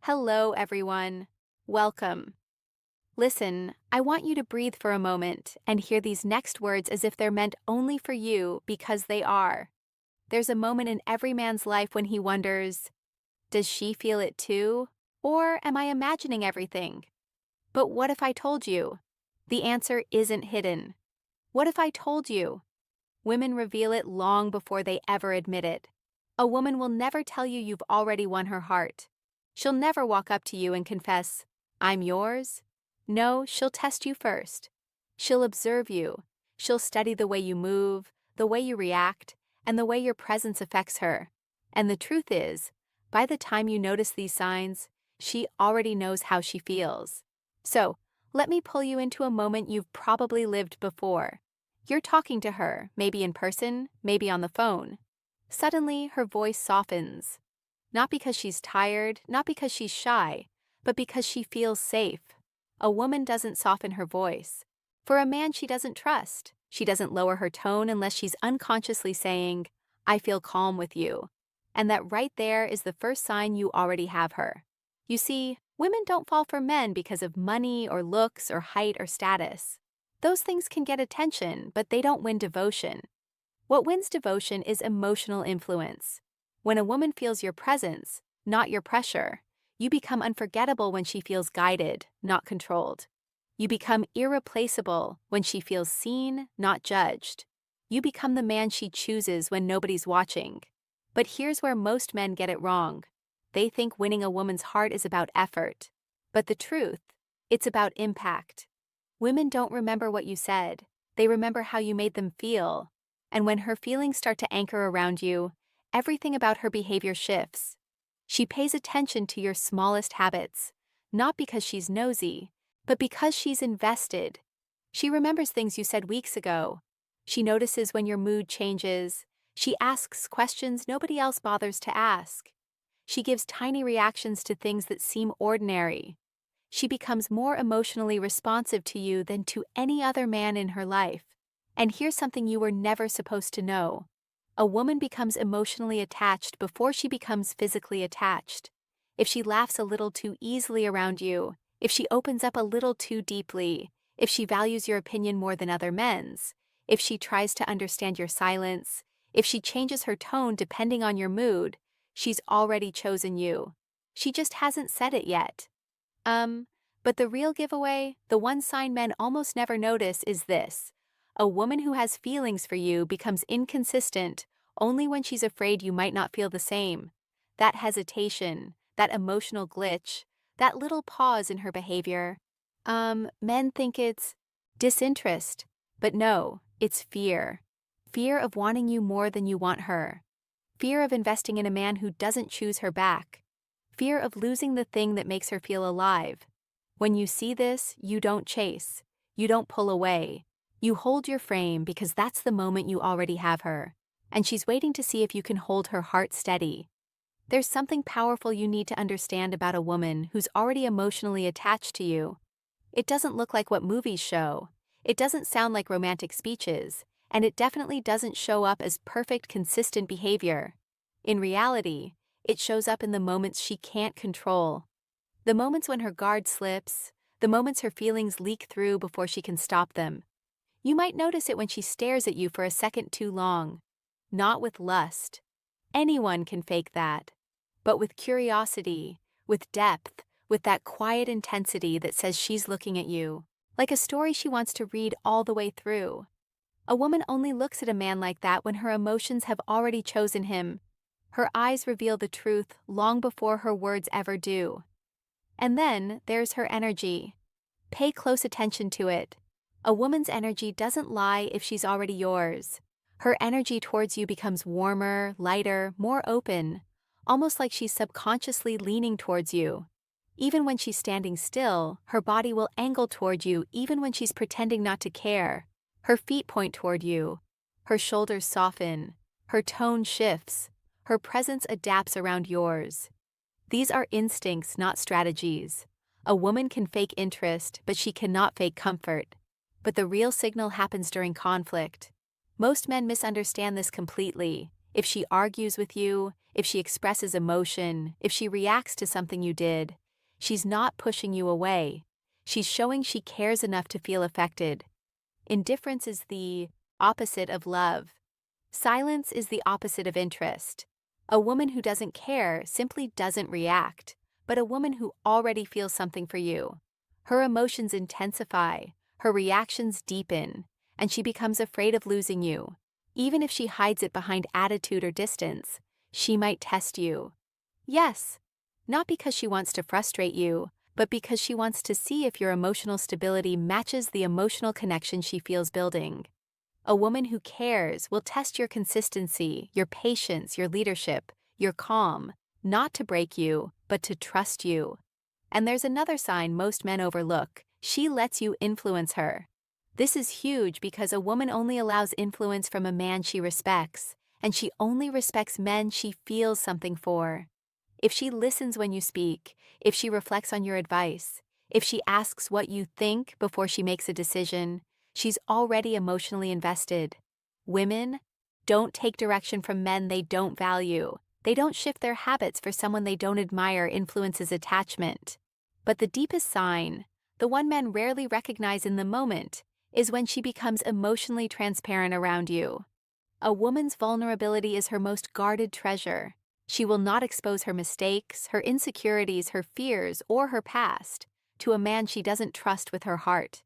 Hello, everyone. Welcome. Listen, I want you to breathe for a moment and hear these next words as if they're meant only for you because they are. There's a moment in every man's life when he wonders, does she feel it too? Or am I imagining everything? But what if I told you? The answer isn't hidden. What if I told you? Women reveal it long before they ever admit it. A woman will never tell you you've already won her heart. She'll never walk up to you and confess, I'm yours. No, she'll test you first. She'll observe you. She'll study the way you move, the way you react, and the way your presence affects her. And the truth is, by the time you notice these signs, she already knows how she feels. So, let me pull you into a moment you've probably lived before. You're talking to her, maybe in person, maybe on the phone. Suddenly, her voice softens. Not because she's tired, not because she's shy, but because she feels safe. A woman doesn't soften her voice. For a man she doesn't trust, she doesn't lower her tone unless she's unconsciously saying, I feel calm with you. And that right there is the first sign you already have her. You see, women don't fall for men because of money or looks or height or status. Those things can get attention, but they don't win devotion. What wins devotion is emotional influence. When a woman feels your presence, not your pressure, you become unforgettable when she feels guided, not controlled. You become irreplaceable when she feels seen, not judged. You become the man she chooses when nobody's watching. But here's where most men get it wrong. They think winning a woman's heart is about effort. But the truth, it's about impact. Women don't remember what you said. They remember how you made them feel. And when her feelings start to anchor around you, everything about her behavior shifts. She pays attention to your smallest habits, not because she's nosy, but because she's invested. She remembers things you said weeks ago. She notices when your mood changes. She asks questions nobody else bothers to ask. She gives tiny reactions to things that seem ordinary. She becomes more emotionally responsive to you than to any other man in her life. And here's something you were never supposed to know. A woman becomes emotionally attached before she becomes physically attached. If she laughs a little too easily around you, if she opens up a little too deeply, if she values your opinion more than other men's, if she tries to understand your silence, if she changes her tone depending on your mood, she's already chosen you. She just hasn't said it yet. But the real giveaway, the one sign men almost never notice, is this. A woman who has feelings for you becomes inconsistent only when she's afraid you might not feel the same. That hesitation, that emotional glitch, that little pause in her behavior. Men think it's disinterest, but no, it's fear. Fear of wanting you more than you want her. Fear of investing in a man who doesn't choose her back. Fear of losing the thing that makes her feel alive. When you see this, you don't chase. You don't pull away. You hold your frame because that's the moment you already have her. And she's waiting to see if you can hold her heart steady. There's something powerful you need to understand about a woman who's already emotionally attached to you. It doesn't look like what movies show. It doesn't sound like romantic speeches. And it definitely doesn't show up as perfect, consistent behavior. In reality, it shows up in the moments she can't control. The moments when her guard slips, the moments her feelings leak through before she can stop them. You might notice it when she stares at you for a second too long. Not with lust. Anyone can fake that. But with curiosity, with depth, with that quiet intensity that says she's looking at you, like a story she wants to read all the way through. A woman only looks at a man like that when her emotions have already chosen him. Her eyes reveal the truth long before her words ever do. And then there's her energy. Pay close attention to it. A woman's energy doesn't lie if she's already yours. Her energy towards you becomes warmer, lighter, more open, almost like she's subconsciously leaning towards you. Even when she's standing still, her body will angle toward you even when she's pretending not to care. Her feet point toward you. Her shoulders soften. Her tone shifts. Her presence adapts around yours. These are instincts, not strategies. A woman can fake interest, but she cannot fake comfort. But the real signal happens during conflict. Most men misunderstand this completely. If she argues with you, if she expresses emotion, if she reacts to something you did, she's not pushing you away. She's showing she cares enough to feel affected. Indifference is the opposite of love. Silence is the opposite of interest. A woman who doesn't care simply doesn't react, but a woman who already feels something for you. Her emotions intensify, her reactions deepen, and she becomes afraid of losing you. Even if she hides it behind attitude or distance, she might test you. Yes, not because she wants to frustrate you, but because she wants to see if your emotional stability matches the emotional connection she feels building. A woman who cares will test your consistency, your patience, your leadership, your calm, not to break you, but to trust you. And there's another sign most men overlook: she lets you influence her. This is huge because a woman only allows influence from a man she respects, and she only respects men she feels something for. If she listens when you speak, if she reflects on your advice, if she asks what you think before she makes a decision, she's already emotionally invested. Women don't take direction from men they don't value. They don't shift their habits for someone they don't admire influences attachment. But the deepest sign, the one men rarely recognize in the moment, is when she becomes emotionally transparent around you. A woman's vulnerability is her most guarded treasure. She will not expose her mistakes, her insecurities, her fears, or her past to a man she doesn't trust with her heart.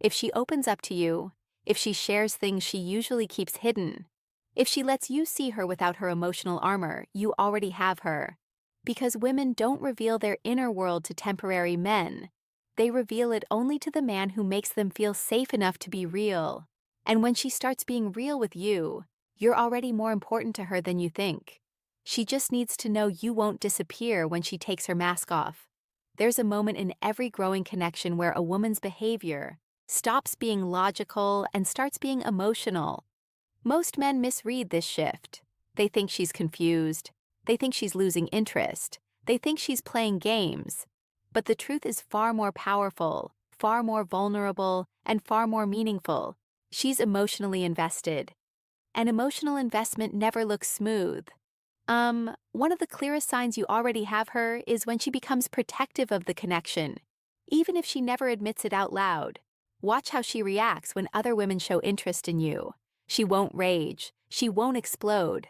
If she opens up to you, if she shares things she usually keeps hidden, if she lets you see her without her emotional armor, you already have her. Because women don't reveal their inner world to temporary men. They reveal it only to the man who makes them feel safe enough to be real. And when she starts being real with you, you're already more important to her than you think. She just needs to know you won't disappear when she takes her mask off. There's a moment in every growing connection where a woman's behavior stops being logical and starts being emotional. Most men misread this shift. They think she's confused. They think she's losing interest. They think she's playing games. But the truth is far more powerful, far more vulnerable, and far more meaningful. She's emotionally invested. And emotional investment never looks smooth. One of the clearest signs you already have her is when she becomes protective of the connection, even if she never admits it out loud. Watch how she reacts when other women show interest in you. She won't rage, she won't explode.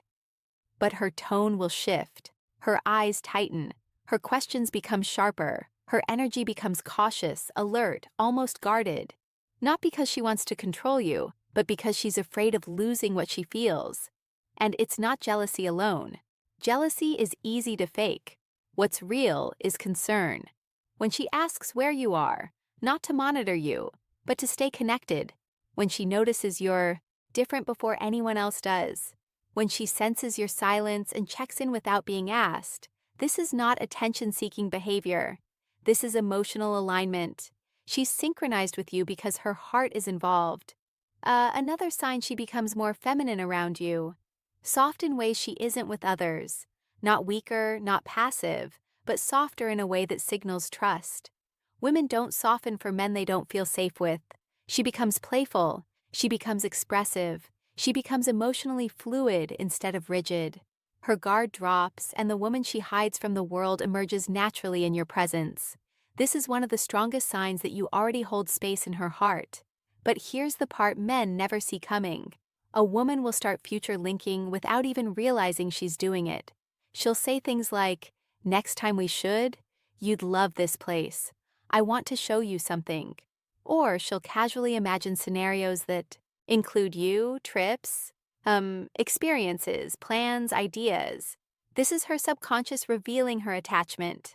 But her tone will shift, her eyes tighten, her questions become sharper, her energy becomes cautious, alert, almost guarded. Not because she wants to control you, but because she's afraid of losing what she feels. And it's not jealousy alone. Jealousy is easy to fake. What's real is concern. When she asks where you are, not to monitor you, but to stay connected. When she notices you're different before anyone else does. When she senses your silence and checks in without being asked. This is not attention-seeking behavior. This is emotional alignment. She's synchronized with you because her heart is involved. Another sign she becomes more feminine around you. Soft in ways she isn't with others. Not weaker, not passive, but softer in a way that signals trust. Women don't soften for men they don't feel safe with. She becomes playful. She becomes expressive. She becomes emotionally fluid instead of rigid. Her guard drops, and the woman she hides from the world emerges naturally in your presence. This is one of the strongest signs that you already hold space in her heart. But here's the part men never see coming. A woman will start future linking without even realizing she's doing it. She'll say things like, "Next time we should, you'd love this place. I want to show you something." Or she'll casually imagine scenarios that include you, trips, experiences, plans, ideas. This is her subconscious revealing her attachment.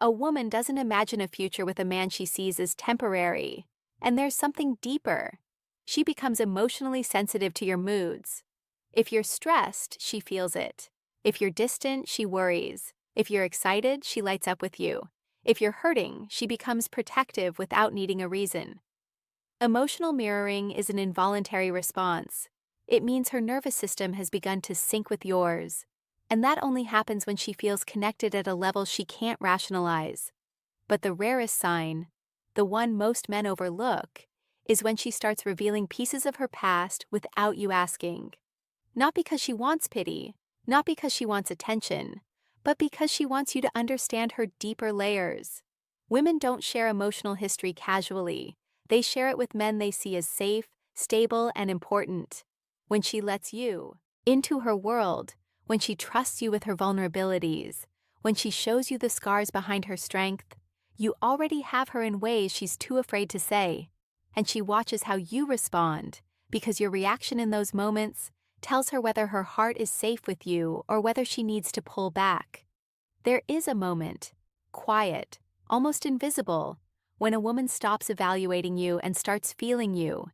A woman doesn't imagine a future with a man she sees as temporary. And there's something deeper. She becomes emotionally sensitive to your moods. If you're stressed, she feels it. If you're distant, she worries. If you're excited, she lights up with you. If you're hurting, she becomes protective without needing a reason. Emotional mirroring is an involuntary response. It means her nervous system has begun to sync with yours. And that only happens when she feels connected at a level she can't rationalize. But the rarest sign, the one most men overlook, is when she starts revealing pieces of her past without you asking. Not because she wants pity, not because she wants attention, but because she wants you to understand her deeper layers. Women don't share emotional history casually. They share it with men they see as safe, stable, and important. When she lets you into her world, when she trusts you with her vulnerabilities, when she shows you the scars behind her strength, you already have her in ways she's too afraid to say. And she watches how you respond, because your reaction in those moments tells her whether her heart is safe with you or whether she needs to pull back. There is a moment, quiet, almost invisible, when a woman stops evaluating you and starts feeling you.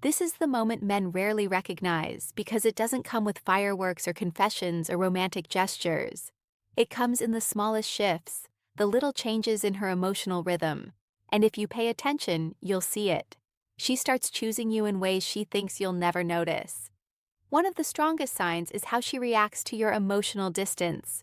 This is the moment men rarely recognize because it doesn't come with fireworks or confessions or romantic gestures. It comes in the smallest shifts, the little changes in her emotional rhythm. And if you pay attention, you'll see it. She starts choosing you in ways she thinks you'll never notice. One of the strongest signs is how she reacts to your emotional distance.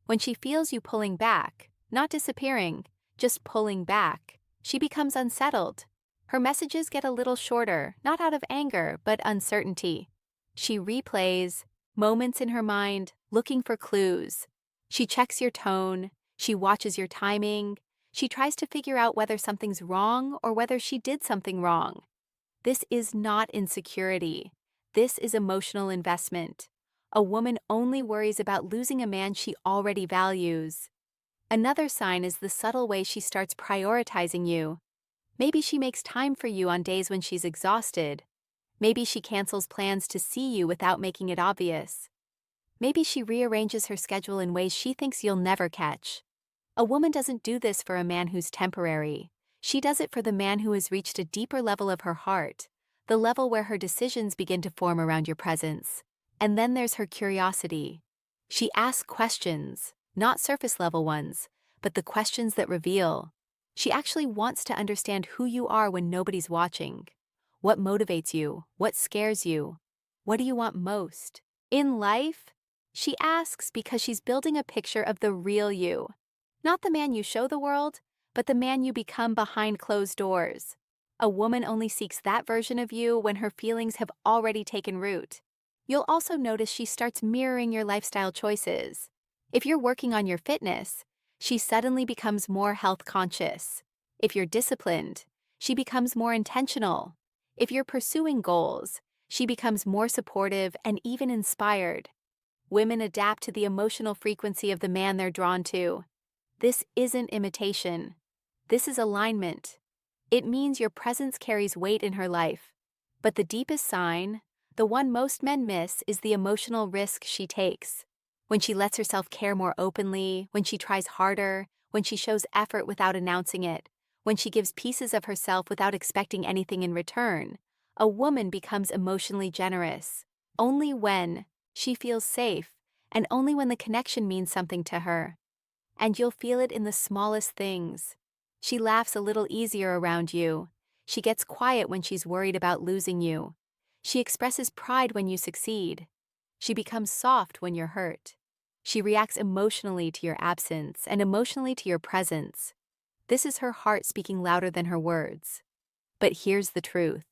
When she feels you pulling back, not disappearing, just pulling back, she becomes unsettled. Her messages get a little shorter, not out of anger, but uncertainty. She replays moments in her mind, looking for clues. She checks your tone, she watches your timing, she tries to figure out whether something's wrong or whether she did something wrong. This is not insecurity. This is emotional investment. A woman only worries about losing a man she already values. Another sign is the subtle way she starts prioritizing you. Maybe she makes time for you on days when she's exhausted. Maybe she cancels plans to see you without making it obvious. Maybe she rearranges her schedule in ways she thinks you'll never catch. A woman doesn't do this for a man who's temporary. She does it for the man who has reached a deeper level of her heart, the level where her decisions begin to form around your presence. And then there's her curiosity. She asks questions, not surface-level ones, but the questions that reveal. She actually wants to understand who you are when nobody's watching. What motivates you? What scares you? What do you want most? In life? She asks because she's building a picture of the real you. Not the man you show the world, but the man you become behind closed doors. A woman only seeks that version of you when her feelings have already taken root. You'll also notice she starts mirroring your lifestyle choices. If you're working on your fitness, she suddenly becomes more health conscious. If you're disciplined, she becomes more intentional. If you're pursuing goals, she becomes more supportive and even inspired. Women adapt to the emotional frequency of the man they're drawn to. This isn't imitation. This is alignment. It means your presence carries weight in her life. But the deepest sign, the one most men miss, is the emotional risk she takes. When she lets herself care more openly, when she tries harder, when she shows effort without announcing it, when she gives pieces of herself without expecting anything in return, a woman becomes emotionally generous. Only when she feels safe, and only when the connection means something to her. And you'll feel it in the smallest things. She laughs a little easier around you. She gets quiet when she's worried about losing you. She expresses pride when you succeed. She becomes soft when you're hurt. She reacts emotionally to your absence and emotionally to your presence. This is her heart speaking louder than her words. But here's the truth.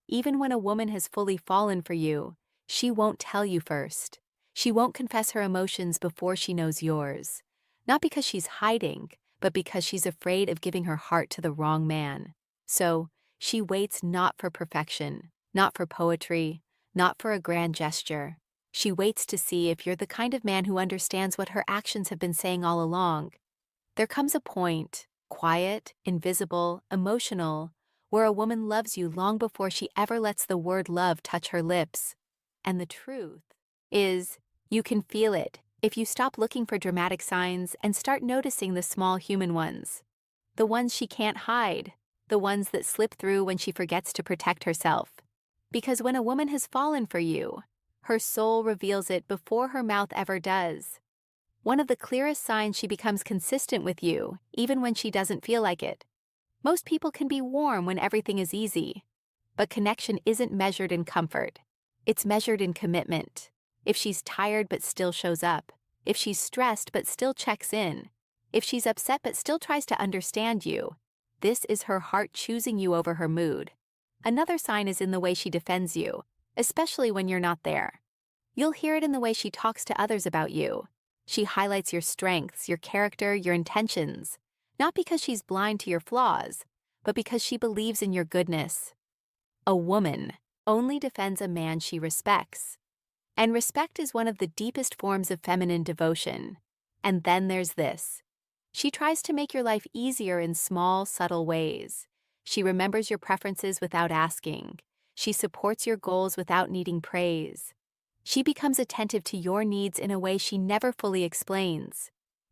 Even when a woman has fully fallen for you, she won't tell you first. She won't confess her emotions before she knows yours. Not because she's hiding, but because she's afraid of giving her heart to the wrong man. So, she waits not for perfection, not for poetry, not for a grand gesture. She waits to see if you're the kind of man who understands what her actions have been saying all along. There comes a point, quiet, invisible, emotional, where a woman loves you long before she ever lets the word love touch her lips. And the truth is, you can feel it if you stop looking for dramatic signs and start noticing the small human ones. The ones she can't hide, the ones that slip through when she forgets to protect herself. Because when a woman has fallen for you, her soul reveals it before her mouth ever does. One of the clearest signs she becomes consistent with you, even when she doesn't feel like it. Most people can be warm when everything is easy. But connection isn't measured in comfort. It's measured in commitment. If she's tired but still shows up, if she's stressed but still checks in, if she's upset but still tries to understand you, this is her heart choosing you over her mood. Another sign is in the way she defends you, especially when you're not there. You'll hear it in the way she talks to others about you. She highlights your strengths, your character, your intentions, not because she's blind to your flaws, but because she believes in your goodness. A woman only defends a man she respects. And respect is one of the deepest forms of feminine devotion. And then there's this. She tries to make your life easier in small, subtle ways. She remembers your preferences without asking. She supports your goals without needing praise. She becomes attentive to your needs in a way she never fully explains.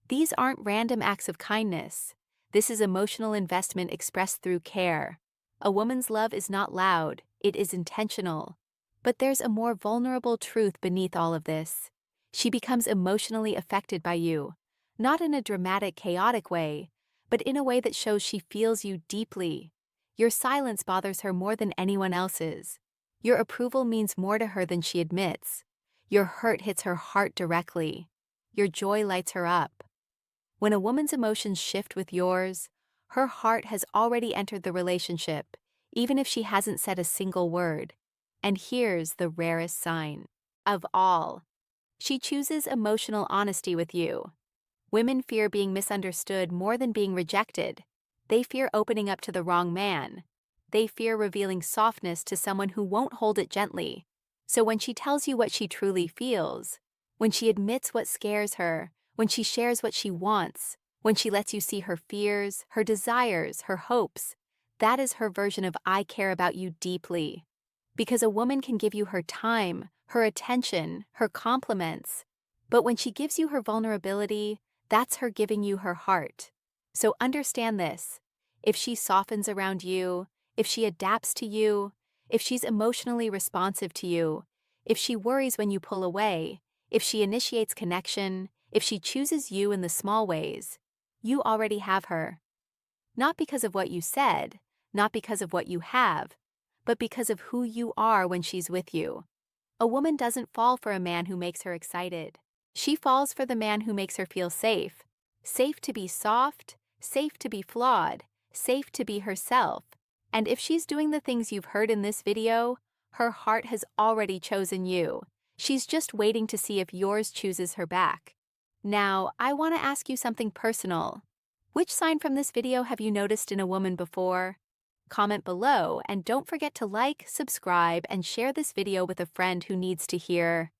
These aren't random acts of kindness. This is emotional investment expressed through care. A woman's love is not loud, it is intentional. But there's a more vulnerable truth beneath all of this. She becomes emotionally affected by you, not in a dramatic, chaotic way, but in a way that shows she feels you deeply. Your silence bothers her more than anyone else's. Your approval means more to her than she admits. Your hurt hits her heart directly. Your joy lights her up. When a woman's emotions shift with yours, her heart has already entered the relationship, even if she hasn't said a single word. And here's the rarest sign of all. She chooses emotional honesty with you. Women fear being misunderstood more than being rejected. They fear opening up to the wrong man. They fear revealing softness to someone who won't hold it gently. So when she tells you what she truly feels, when she admits what scares her, when she shares what she wants, when she lets you see her fears, her desires, her hopes, that is her version of "I care about you deeply." Because a woman can give you her time, her attention, her compliments. But when she gives you her vulnerability, that's her giving you her heart. So understand this. If she softens around you, if she adapts to you, if she's emotionally responsive to you, if she worries when you pull away, if she initiates connection, if she chooses you in the small ways, you already have her. Not because of what you said, not because of what you have, but because of who you are when she's with you. A woman doesn't fall for a man who makes her excited. She falls for the man who makes her feel safe. Safe to be soft, safe to be flawed, safe to be herself. And if she's doing the things you've heard in this video, her heart has already chosen you. She's just waiting to see if yours chooses her back. Now, I want to ask you something personal. Which sign from this video have you noticed in a woman before? Comment below and don't forget to like, subscribe, and share this video with a friend who needs to hear